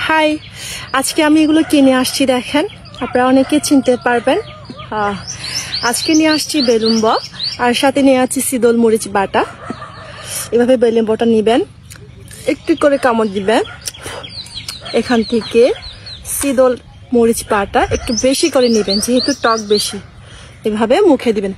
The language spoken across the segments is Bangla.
হাই, আজকে আমি এগুলো কিনে আসছি, দেখেন আপনারা অনেকে চিনতে পারবেন। আজকে নিয়ে আসছি বেলুম্ব, আর সাথে নিয়ে আসছি শীতল মরিচ বাটা। এভাবে বেলুম্বটা নিবেন, একটু করে কামড় দিবেন, এখান থেকে শীতল মরিচ বাটা একটু বেশি করে নিবেন, যেহেতু টক বেশি। এভাবে মুখে দিবেন।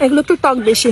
এগুলো তো টক বেশি।